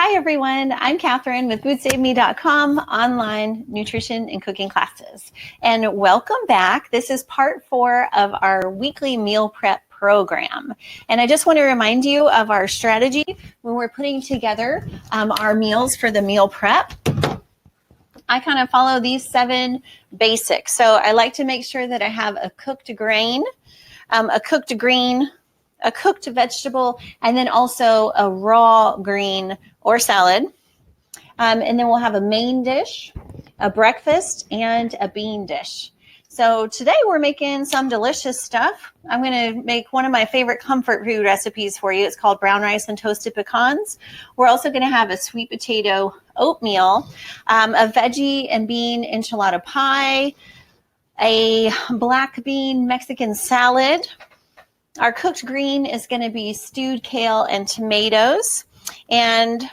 Hi everyone, I'm Katherine with foodsaveme.com online nutrition and cooking classes. And welcome back. This is part 4 of our weekly meal prep program. And I just want to remind you of our strategy when we're putting together our meals for the meal prep. I kind of follow these 7 basics. So I like to make sure that I have a cooked grain, a cooked vegetable, and then also a raw green or salad. And then we'll have a main dish, a breakfast, and a bean dish. So today we're making some delicious stuff. I'm going to make one of my favorite comfort food recipes for you. It's called brown rice and toasted pecans. We're also going to have a sweet potato oatmeal, a veggie and bean enchilada pie, a black bean Mexican salad. Our cooked green is going to be stewed kale and tomatoes. And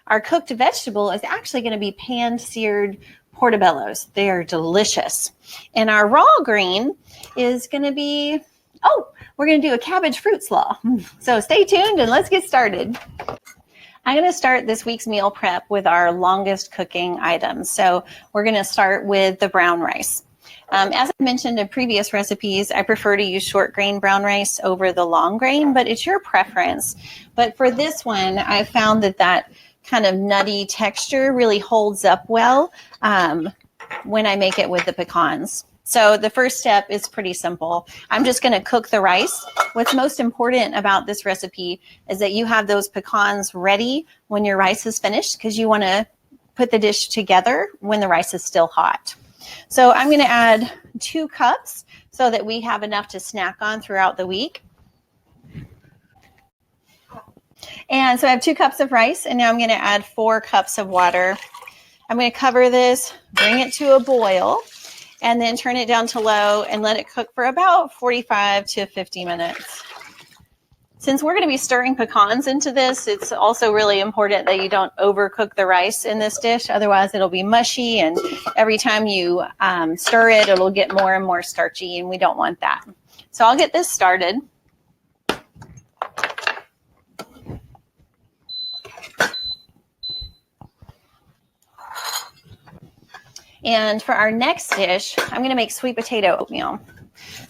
our cooked vegetable is actually going to be pan-seared portobellos. They are delicious. And our raw green is going to be, we're going to do a cabbage fruit slaw. So stay tuned and let's get started. I'm going to start this week's meal prep with our longest cooking items. So we're going to start with the brown rice. As I mentioned in previous recipes, I prefer to use short grain brown rice over the long grain, but it's your preference. But for this one, I found that kind of nutty texture really holds up well when I make it with the pecans. So the first step is pretty simple. I'm just going to cook the rice. What's most important about this recipe is that you have those pecans ready when your rice is finished, because you want to put the dish together when the rice is still hot. So I'm going to add 2 cups so that we have enough to snack on throughout the week. And so I have 2 cups of rice, and now I'm going to add 4 cups of water. I'm going to cover this, bring it to a boil, and then turn it down to low and let it cook for about 45 to 50 minutes. Since we're going to be stirring pecans into this, it's also really important that you don't overcook the rice in this dish. Otherwise, it'll be mushy, and every time you stir it, it'll get more and more starchy, and we don't want that. So I'll get this started. And for our next dish, I'm going to make sweet potato oatmeal.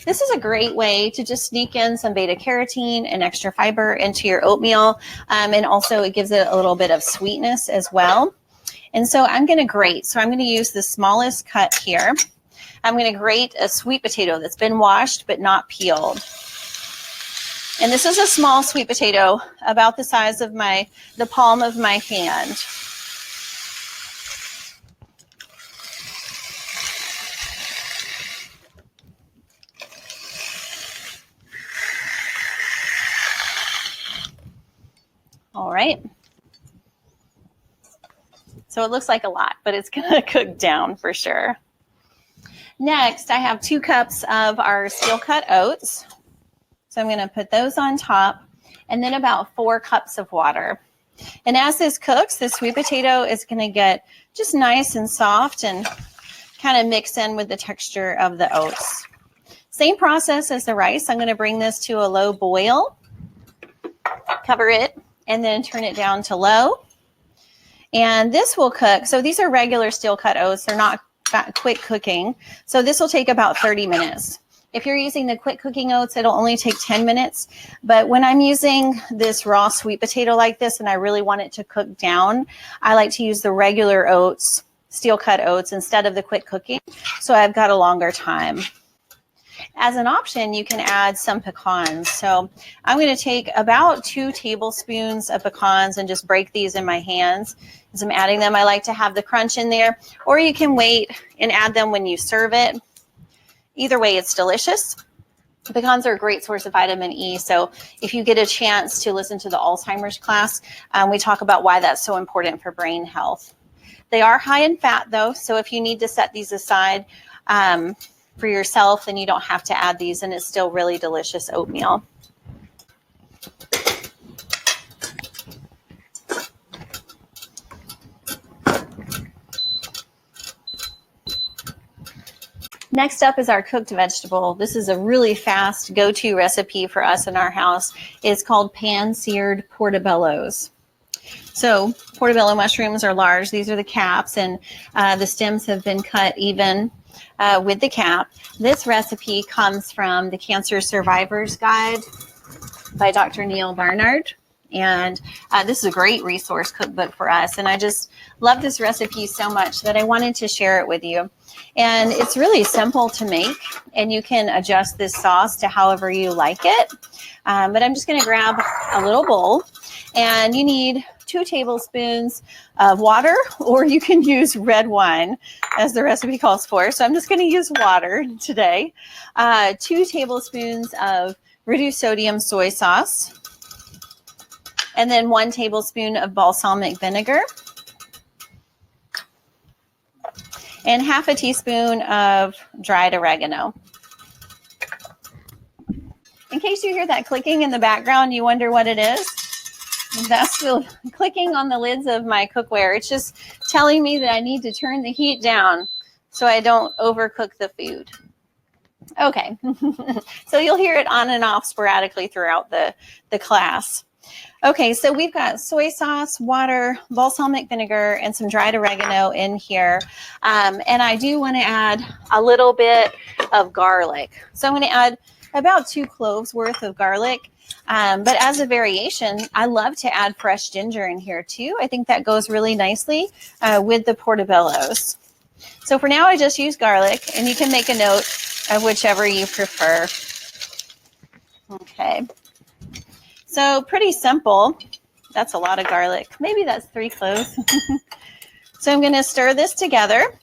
This is a great way to just sneak in some beta carotene and extra fiber into your oatmeal. And also it gives it a little bit of sweetness as well. And so I'm going to grate. So I'm going to use the smallest cut here. I'm going to grate a sweet potato that's been washed but not peeled. And this is a small sweet potato, about the size of the palm of my hand. All right. So it looks like a lot, but it's going to cook down for sure. Next, I have 2 cups of our steel cut oats. So I'm going to put those on top, and then about 4 cups of water. And as this cooks, the sweet potato is going to get just nice and soft and kind of mix in with the texture of the oats. Same process as the rice. I'm going to bring this to a low boil, cover it, and then turn it down to low. And this will cook. So these are regular steel cut oats. They're not quick cooking. So this will take about 30 minutes. If you're using the quick cooking oats, it'll only take 10 minutes. But when I'm using this raw sweet potato like this and I really want it to cook down, I like to use the regular oats, steel cut oats, instead of the quick cooking. So I've got a longer time. As an option, you can add some pecans. So I'm going to take about 2 tablespoons of pecans and just break these in my hands. As I'm adding them, I like to have the crunch in there, or you can wait and add them when you serve it. Either way, it's delicious. Pecans are a great source of vitamin E. So if you get a chance to listen to the Alzheimer's class, we talk about why that's so important for brain health. They are high in fat though. So if you need to set these aside, for yourself, then you don't have to add these, and it's still really delicious oatmeal. Next up is our cooked vegetable. This is a really fast go-to recipe for us in our house. It's called pan-seared portobellos. So portobello mushrooms are large. These are the caps, and the stems have been cut even with the cap. This recipe comes from the Cancer Survivor's Guide by Dr. Neil Barnard. And this is a great resource cookbook for us. And I just love this recipe so much that I wanted to share it with you. And it's really simple to make, and you can adjust this sauce to however you like it. But I'm just going to grab a little bowl, and you need 2 tablespoons of water, or you can use red wine as the recipe calls for. So I'm just going to use water today. 2 tablespoons of reduced sodium soy sauce, and then 1 tablespoon of balsamic vinegar, and half a teaspoon of dried oregano. In case you hear that clicking in the background, you wonder what it is. That's the clicking on the lids of my cookware. It's just telling me that I need to turn the heat down so I don't overcook the food. Okay, so you'll hear it on and off sporadically throughout the class. Okay, so we've got soy sauce, water, balsamic vinegar, and some dried oregano in here. And I do want to add a little bit of garlic. So I'm going to add about 2 cloves worth of garlic. But as a variation, I love to add fresh ginger in here too. I think that goes really nicely with the portobellos. So for now, I just use garlic, and you can make a note of whichever you prefer. Okay. So pretty simple. That's a lot of garlic. Maybe that's 3 cloves. So I'm going to stir this together.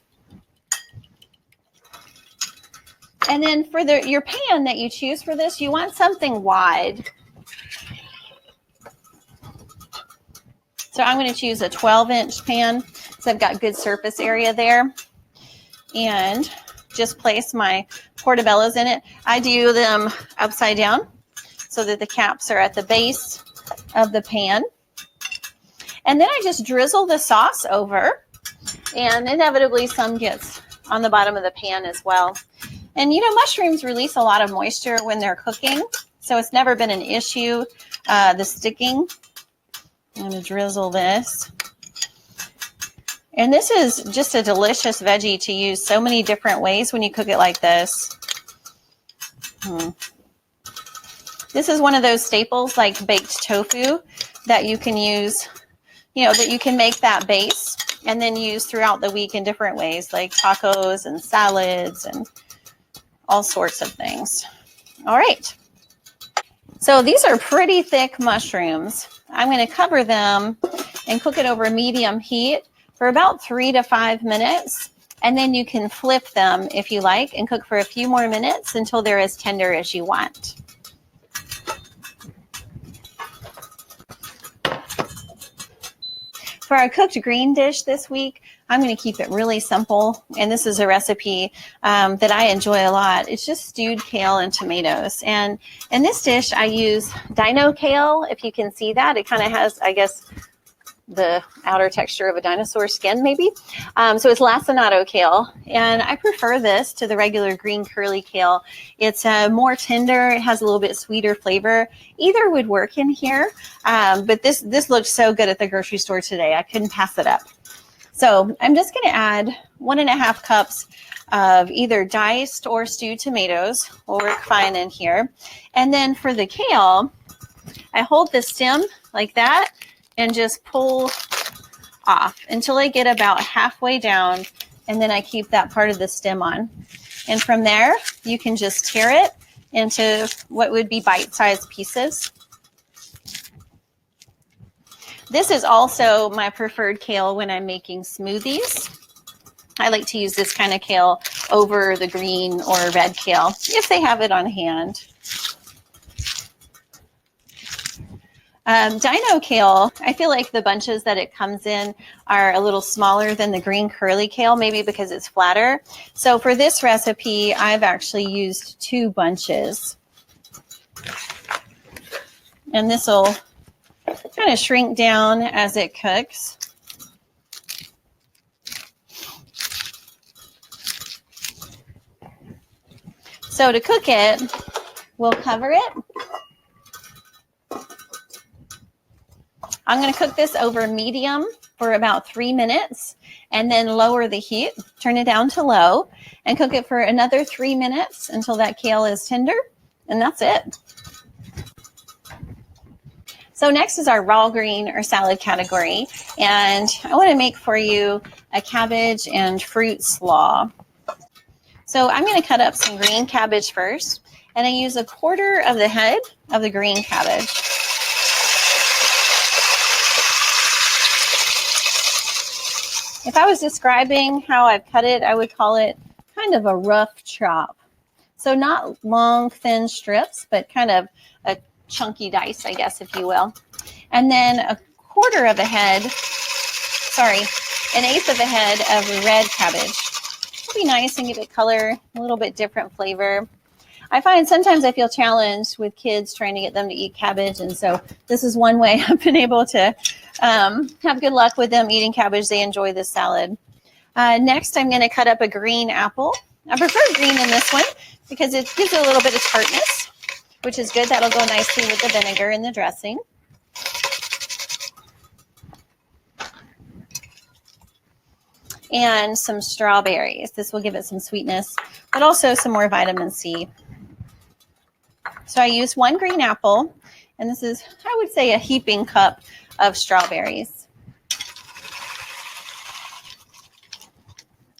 And then for your pan that you choose for this, you want something wide. So I'm going to choose a 12-inch pan, so I've got good surface area there. And just place my portobellos in it. I do them upside down so that the caps are at the base of the pan. And then I just drizzle the sauce over, and inevitably some gets on the bottom of the pan as well. And you know, mushrooms release a lot of moisture when they're cooking, so it's never been an issue, the sticking. I'm going to drizzle this. And this is just a delicious veggie to use so many different ways when you cook it like this. This is one of those staples like baked tofu that you can use, you know, that you can make that base and then use throughout the week in different ways, like tacos and salads and all sorts of things. All right. So these are pretty thick mushrooms. I'm going to cover them and cook it over medium heat for about 3 to 5 minutes. And then you can flip them if you like and cook for a few more minutes until they're as tender as you want. For our cooked green dish this week, I'm going to keep it really simple. And this is a recipe that I enjoy a lot. It's just stewed kale and tomatoes. And in this dish, I use dino kale. If you can see that, it kind of has, I guess, the outer texture of a dinosaur skin, maybe. So it's lacinato kale. And I prefer this to the regular green curly kale. It's more tender. It has a little bit sweeter flavor. Either would work in here. But this looked so good at the grocery store today. I couldn't pass it up. So I'm just going to add 1.5 cups of either diced or stewed tomatoes. Will work fine in here. And then for the kale, I hold the stem like that and just pull off until I get about halfway down, and then I keep that part of the stem on. And from there, you can just tear it into what would be bite-sized pieces. This is also my preferred kale when I'm making smoothies. I like to use this kind of kale over the green or red kale if they have it on hand. Dino kale, I feel like the bunches that it comes in are a little smaller than the green curly kale, maybe because it's flatter. So for this recipe, I've actually used 2 bunches. And this will kind of shrink down as it cooks. So to cook it, we'll cover it I'm going to cook this over medium for about 3 minutes and then lower the heat, turn it down to low, and cook it for another 3 minutes until that kale is tender, and that's it. So next is our raw green or salad category, and I want to make for you a cabbage and fruit slaw. So I'm going to cut up some green cabbage first, and I use 1/4 of the head of the green cabbage. If I was describing how I've cut it, I would call it kind of a rough chop. So not long, thin strips, but kind of a chunky dice, I guess, if you will. And then 1/4 of a head, an 1/8 of a head of red cabbage. It'll be nice and give it color, a little bit different flavor. I find sometimes I feel challenged with kids trying to get them to eat cabbage, and so this is one way I've been able to have good luck with them eating cabbage. They enjoy this salad. Next, I'm going to cut up a green apple. I prefer green in this one because it gives it a little bit of tartness, which is good. That'll go nicely with the vinegar and the dressing. And some strawberries. This will give it some sweetness, but also some more vitamin C. So I used 1 green apple, and this is, I would say, a heaping cup of strawberries.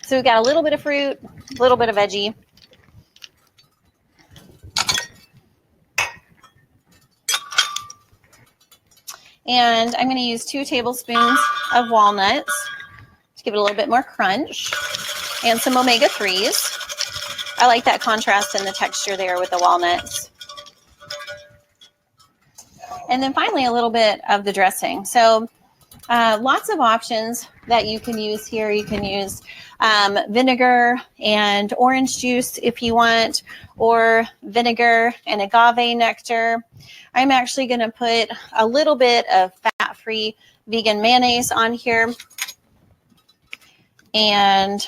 So we've got a little bit of fruit, a little bit of veggie. And I'm going to use 2 tablespoons of walnuts to give it a little bit more crunch, and some omega-3s. I like that contrast in the texture there with the walnuts. And then finally, a little bit of the dressing. So lots of options that you can use here. You can use vinegar and orange juice if you want, or vinegar and agave nectar. I'm actually going to put a little bit of fat-free vegan mayonnaise on here. And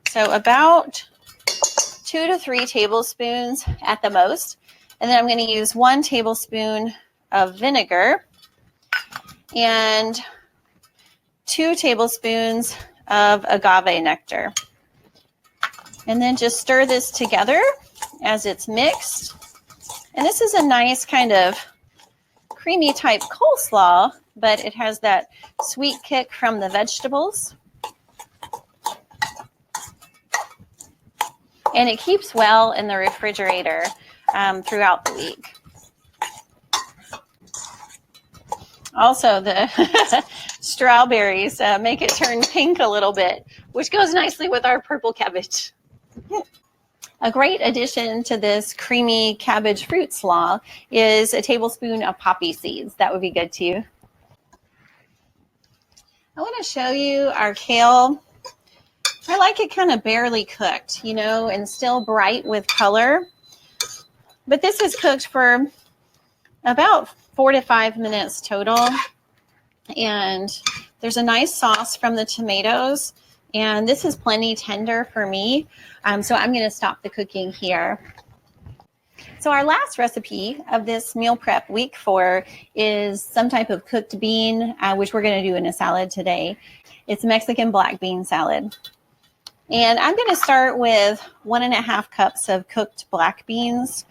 so about 2 to 3 tablespoons at the most. And then I'm going to use 1 tablespoon of vinegar and 2 tablespoons of agave nectar. And then just stir this together as it's mixed. And this is a nice kind of creamy type coleslaw, but it has that sweet kick from the vegetables. And it keeps well in the refrigerator throughout the week. Also, the strawberries make it turn pink a little bit, which goes nicely with our purple cabbage. A great addition to this creamy cabbage fruit slaw is a tablespoon of poppy seeds. That would be good too. I want to show you our kale. I like it kind of barely cooked, you know, and still bright with color. But this is cooked for about 4 to 5 minutes total. And there's a nice sauce from the tomatoes. And this is plenty tender for me. So I'm going to stop the cooking here. So our last recipe of this meal prep week 4 is some type of cooked bean, which we're going to do in a salad today. It's Mexican black bean salad. And I'm going to start with 1.5 cups of cooked black beans.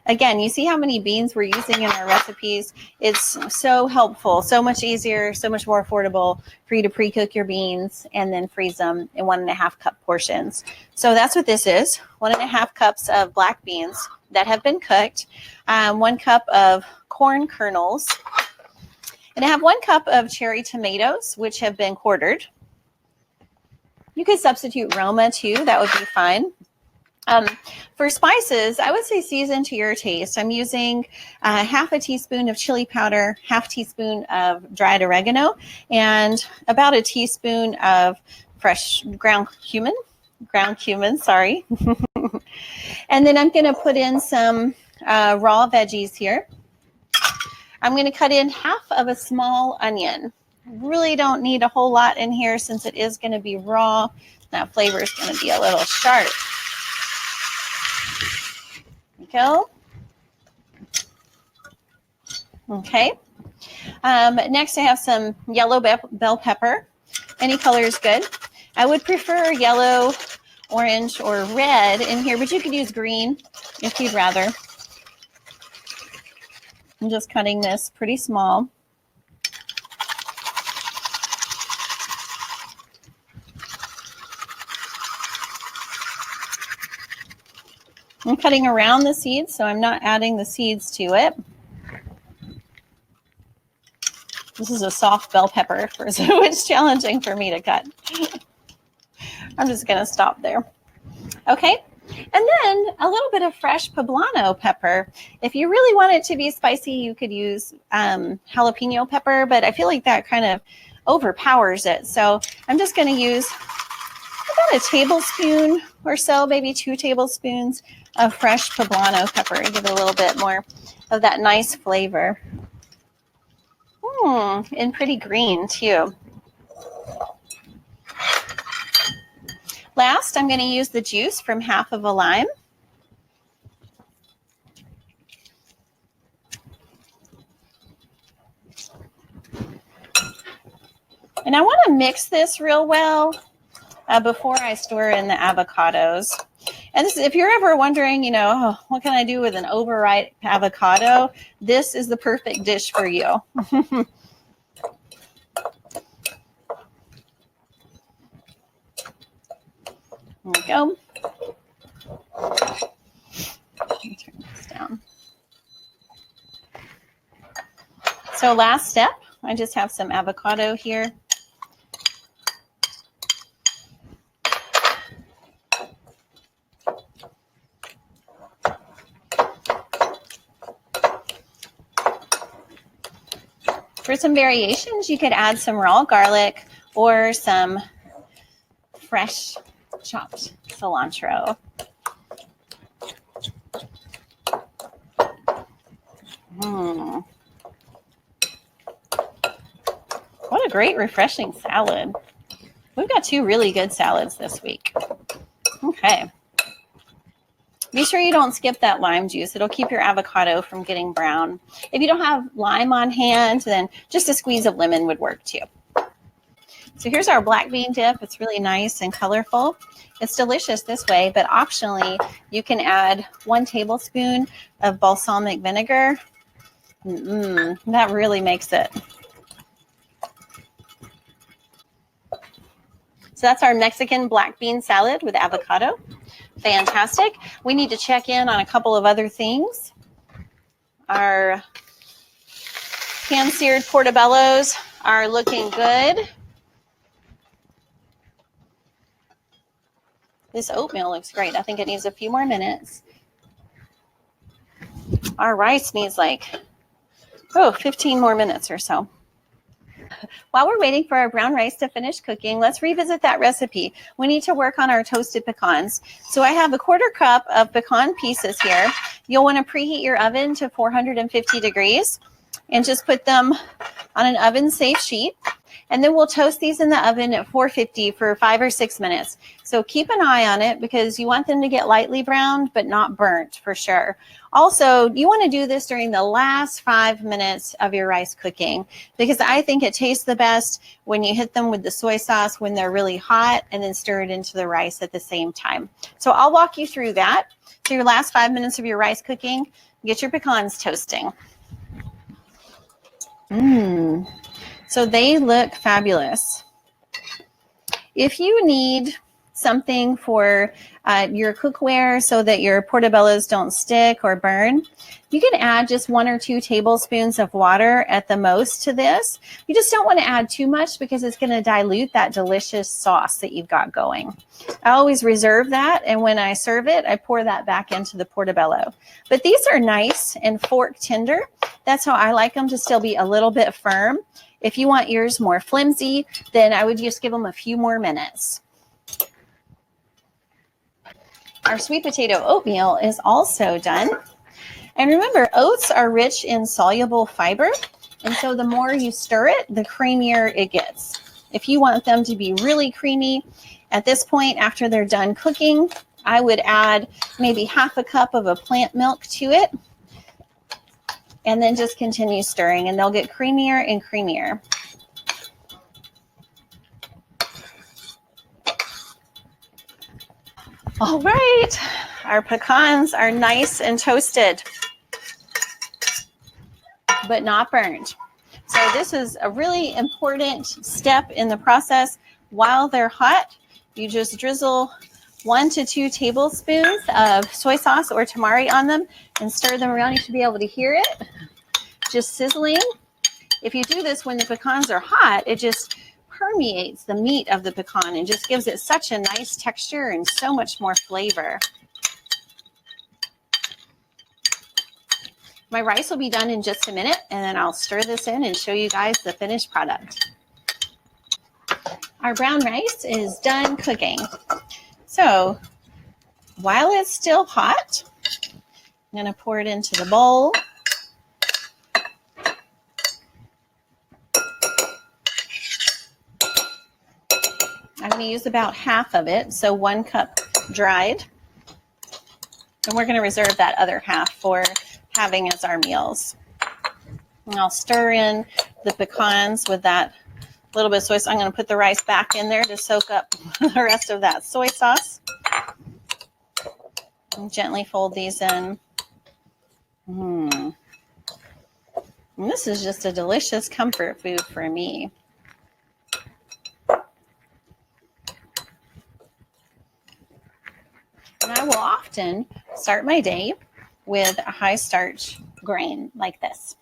Again, you see how many beans we're using in our recipes. It's so helpful, so much easier, so much more affordable for you to pre-cook your beans and then freeze them in 1.5 cup portions. So that's what this is, 1.5 cups of black beans that have been cooked, 1 cup of corn kernels, and I have 1 cup of cherry tomatoes, which have been quartered. You could substitute Roma too, that would be fine. For spices, I would say season to your taste. I'm using 1/2 teaspoon of chili powder, 1/2 teaspoon of dried oregano, and about 1 teaspoon of fresh ground cumin, sorry. And then I'm going to put in some raw veggies here. I'm going to cut in 1/2 of a small onion. Really don't need a whole lot in here since it is going to be raw. That flavor is going to be a little sharp. There we go. Okay. Next, I have some yellow bell pepper. Any color is good. I would prefer yellow, orange, or red in here, but you could use green if you'd rather. I'm just cutting this pretty small. I'm cutting around the seeds, so I'm not adding the seeds to it. This is a soft bell pepper, so it's challenging for me to cut. I'm just going to stop there. Okay, and then a little bit of fresh poblano pepper. If you really want it to be spicy, you could use jalapeno pepper, but I feel like that kind of overpowers it. So I'm just going to use about a tablespoon or so, maybe 2 tablespoons of fresh poblano pepper to give it a little bit more of that nice flavor. And pretty green too. Last, I'm going to use the juice from half of a lime. And I want to mix this real well before I stir in the avocados. And this, if you're ever wondering, you know, oh, what can I do with an overripe avocado? This is the perfect dish for you. There we go. Let me turn this down. So last step, I just have some avocado here. For some variations, you could add some raw garlic or some fresh chopped cilantro. What a great, refreshing salad. We've got 2 really good salads this week. Okay. Be sure you don't skip that lime juice. It'll keep your avocado from getting brown. If you don't have lime on hand, then just a squeeze of lemon would work too. So here's our black bean dip. It's really nice and colorful. It's delicious this way, but optionally, you can add 1 tablespoon of balsamic vinegar. That really makes it. So that's our Mexican black bean salad with avocado. Fantastic. We need to check in on a couple of other things. Our pan-seared portobellos are looking good. This oatmeal looks great. I think it needs a few more minutes. Our rice needs like, 15 more minutes or so. While we're waiting for our brown rice to finish cooking, let's revisit that recipe. We need to work on our toasted pecans. So I have a 1/4 cup of pecan pieces here. You'll want to preheat your oven to 450 degrees and just put them on an oven safe sheet. And then we'll toast these in the oven at 450 for 5 or 6 minutes. So keep an eye on it because you want them to get lightly browned, but not burnt for sure. Also, you want to do this during the last 5 minutes of your rice cooking because I think it tastes the best when you hit them with the soy sauce when they're really hot and then stir it into the rice at the same time. So I'll walk you through that. So your last 5 minutes of your rice cooking, get your pecans toasting. So they look fabulous. If you need something for your cookware so that your portobellos don't stick or burn, you can add just 1 or 2 tablespoons of water at the most to this. You just don't want to add too much because it's going to dilute that delicious sauce that you've got going. I always reserve that, and when I serve it, I pour that back into the portobello. But these are nice and fork tender. That's how I like them, to still be a little bit firm. If you want yours more flimsy, then I would just give them a few more minutes. Our sweet potato oatmeal is also done. And remember, oats are rich in soluble fiber. And so the more you stir it, the creamier it gets. If you want them to be really creamy, at this point, after they're done cooking, I would add maybe 1/2 cup of a plant milk to it. and then just continue stirring, and they'll get creamier and creamier. All right, our pecans are nice and toasted, but not burned. So this is a really important step in the process. While they're hot, you just drizzle 1 to 2 tablespoons of soy sauce or tamari on them and stir them around. You should be able to hear it just sizzling. If you do this when the pecans are hot, it just permeates the meat of the pecan and just gives it such a nice texture and so much more flavor. My rice will be done in just a minute, and then I'll stir this in and show you guys the finished product. Our brown rice is done cooking. So while it's still hot, I'm going to pour it into the bowl. I'm going to use about half of it, so 1 cup dried. And we're going to reserve that other half for having as our meals. And I'll stir in the pecans with that little bit of soy sauce. I'm going to put the rice back in there to soak up the rest of that soy sauce. And gently fold these in. And this is just a delicious comfort food for me. And I will often start my day with a high starch grain like this.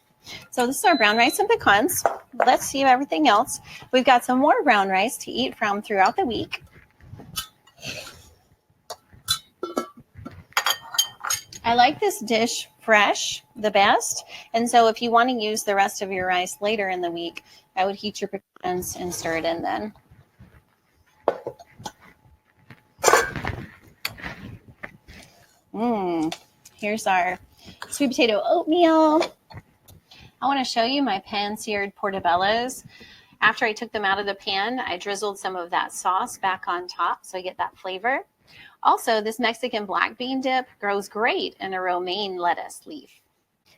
So this is our brown rice and pecans. Let's see everything else. We've got some more brown rice to eat from throughout the week. I like this dish fresh the best. And so if you want to use the rest of your rice later in the week, I would heat your pecans and stir it in then. Here's our sweet potato oatmeal. I want to show you my pan-seared portobellos. After I took them out of the pan, I drizzled some of that sauce back on top so I get that flavor. Also, this Mexican black bean dip grows great in a romaine lettuce leaf.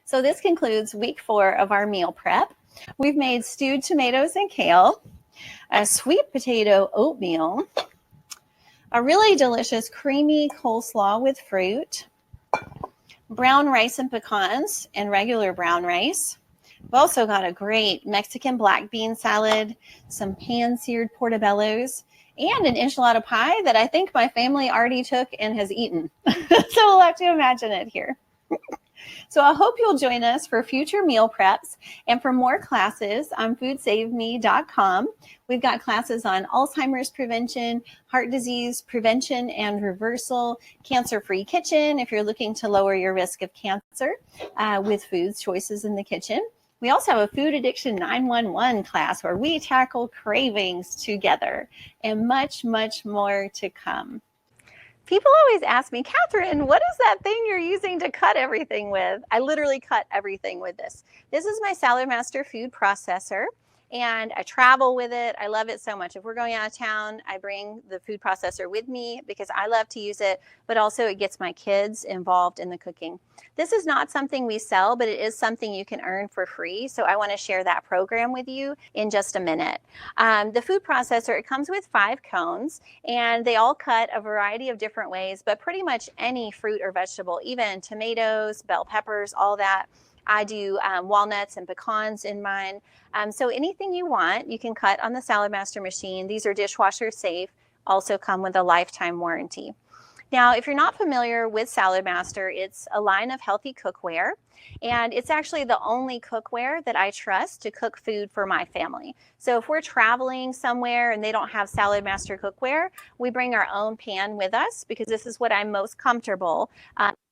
So this concludes week 4 of our meal prep. We've made stewed tomatoes and kale, a sweet potato oatmeal, a really delicious creamy coleslaw with fruit, brown rice and pecans, and regular brown rice. We've also got a great Mexican black bean salad, some pan-seared portobellos, and an enchilada pie that I think my family already took and has eaten. So we'll have to imagine it here. So I hope you'll join us for future meal preps and for more classes on foodsaveme.com. We've got classes on Alzheimer's prevention, heart disease prevention and reversal, cancer-free kitchen if you're looking to lower your risk of cancer with food choices in the kitchen. We also have a food addiction 911 class where we tackle cravings together, and much, much more to come. People always ask me, Katherine, what is that thing you're using to cut everything with? I literally cut everything with this. This is my Salad Master food processor, and I travel with it. I love it so much. If we're going out of town, I bring the food processor with me because I love to use it, but also it gets my kids involved in the cooking. This is not something we sell, but it is something you can earn for free. So I want to share that program with you in just a minute. The food processor, it comes with 5 cones, and they all cut a variety of different ways, but pretty much any fruit or vegetable, even tomatoes, bell peppers, all that. I do walnuts and pecans in mine. So anything you want, you can cut on the Salad Master machine. These are dishwasher safe, also come with a lifetime warranty. Now, if you're not familiar with Salad Master, it's a line of healthy cookware, and it's actually the only cookware that I trust to cook food for my family. So if we're traveling somewhere and they don't have Salad Master cookware, we bring our own pan with us because this is what I'm most comfortable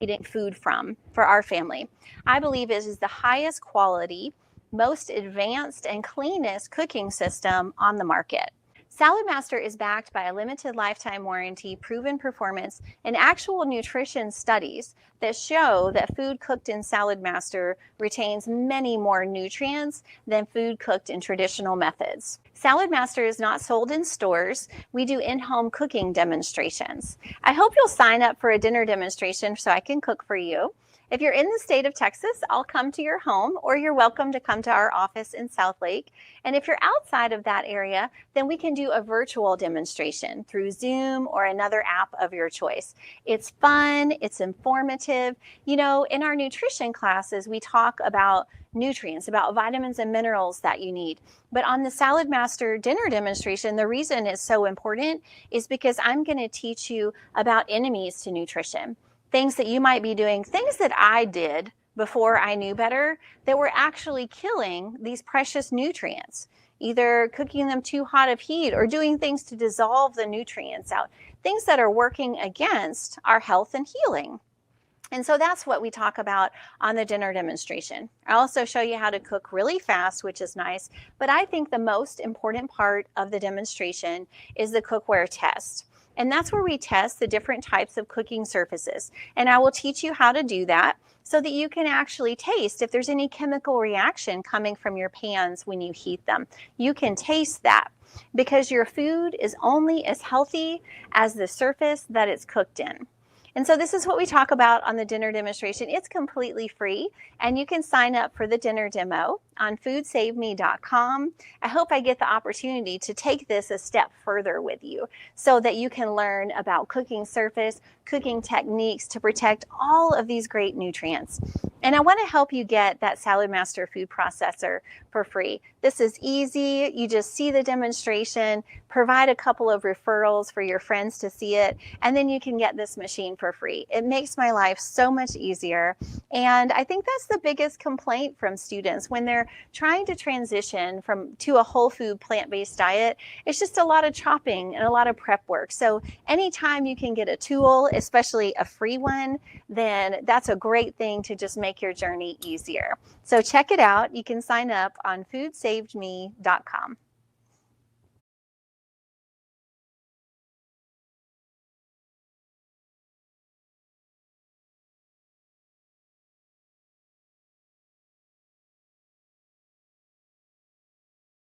eating food from for our family. I believe it is the highest quality, most advanced and cleanest cooking system on the market. Salad Master is backed by a limited lifetime warranty, proven performance, and actual nutrition studies that show that food cooked in Salad Master retains many more nutrients than food cooked in traditional methods. Salad Master is not sold in stores. We do in-home cooking demonstrations. I hope you'll sign up for a dinner demonstration so I can cook for you. If you're in the state of Texas, I'll come to your home, or you're welcome to come to our office in Southlake. And if you're outside of that area, then we can do a virtual demonstration through Zoom or another app of your choice. It's fun, it's informative. You know, in our nutrition classes, we talk about nutrients, about vitamins and minerals that you need. But on the Salad Master dinner demonstration, the reason it's so important is because I'm going to teach you about enemies to nutrition. Things that you might be doing, things that I did before I knew better that were actually killing these precious nutrients, either cooking them too hot of heat or doing things to dissolve the nutrients out, things that are working against our health and healing. And so that's what we talk about on the dinner demonstration. I also show you how to cook really fast, which is nice, but I think the most important part of the demonstration is the cookware test. And that's where we test the different types of cooking surfaces. And I will teach you how to do that so that you can actually taste if there's any chemical reaction coming from your pans when you heat them. You can taste that because your food is only as healthy as the surface that it's cooked in. And so this is what we talk about on the dinner demonstration. It's completely free, and you can sign up for the dinner demo on foodsaveme.com. I hope I get the opportunity to take this a step further with you so that you can learn about cooking surface, cooking techniques to protect all of these great nutrients. And I want to help you get that Salad Master food processor for free. This is easy. You just see the demonstration, provide a couple of referrals for your friends to see it, and then you can get this machine for free. It makes my life so much easier. And I think that's the biggest complaint from students when they're trying to transition to a whole food plant-based diet. It's just a lot of chopping and a lot of prep work. So anytime you can get a tool, especially a free one, then that's a great thing to just make your journey easier. So check it out. You can sign up on foodsaveme.com.